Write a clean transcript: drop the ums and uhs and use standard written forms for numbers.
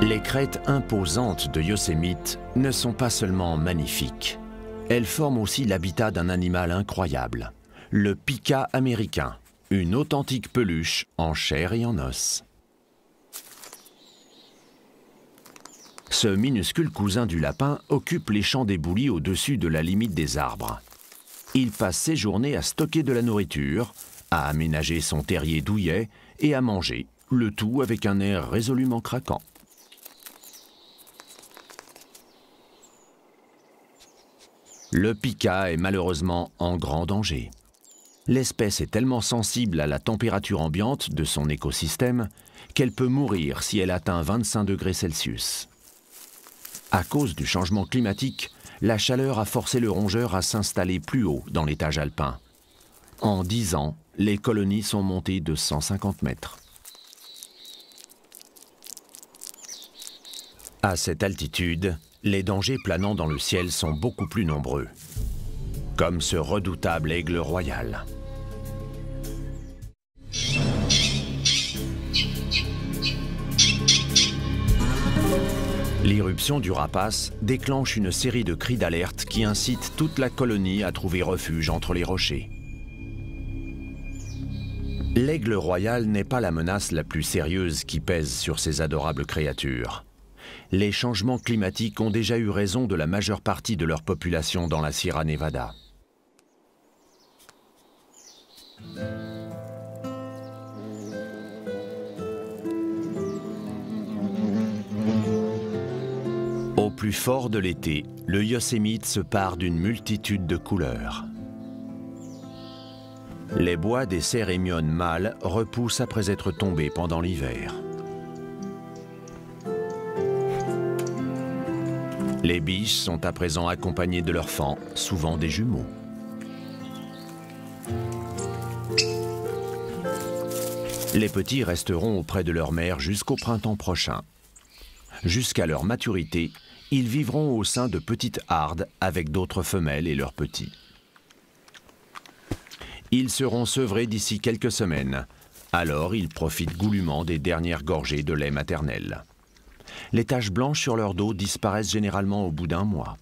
Les crêtes imposantes de Yosemite ne sont pas seulement magnifiques. Elles forment aussi l'habitat d'un animal incroyable, le pika américain, une authentique peluche en chair et en os. Ce minuscule cousin du lapin occupe les champs d'éboulis au-dessus de la limite des arbres. Il passe ses journées à stocker de la nourriture, à aménager son terrier douillet et à manger, le tout avec un air résolument craquant. Le pika est malheureusement en grand danger. L'espèce est tellement sensible à la température ambiante de son écosystème qu'elle peut mourir si elle atteint 25 degrés Celsius. À cause du changement climatique, la chaleur a forcé le rongeur à s'installer plus haut dans l'étage alpin. En 10 ans, les colonies sont montées de 150 mètres. À cette altitude, les dangers planant dans le ciel sont beaucoup plus nombreux, comme ce redoutable aigle royal. L'irruption du rapace déclenche une série de cris d'alerte qui incitent toute la colonie à trouver refuge entre les rochers. L'aigle royal n'est pas la menace la plus sérieuse qui pèse sur ces adorables créatures. Les changements climatiques ont déjà eu raison de la majeure partie de leur population dans la Sierra Nevada. Au plus fort de l'été, le Yosemite se pare d'une multitude de couleurs. Les bois des cérémiones mâles repoussent après être tombés pendant l'hiver. Les biches sont à présent accompagnées de leurs fans, souvent des jumeaux. Les petits resteront auprès de leur mère jusqu'au printemps prochain. Jusqu'à leur maturité, ils vivront au sein de petites hardes avec d'autres femelles et leurs petits. Ils seront sevrés d'ici quelques semaines. Alors, ils profitent goulûment des dernières gorgées de lait maternel. Les taches blanches sur leur dos disparaissent généralement au bout d'un mois.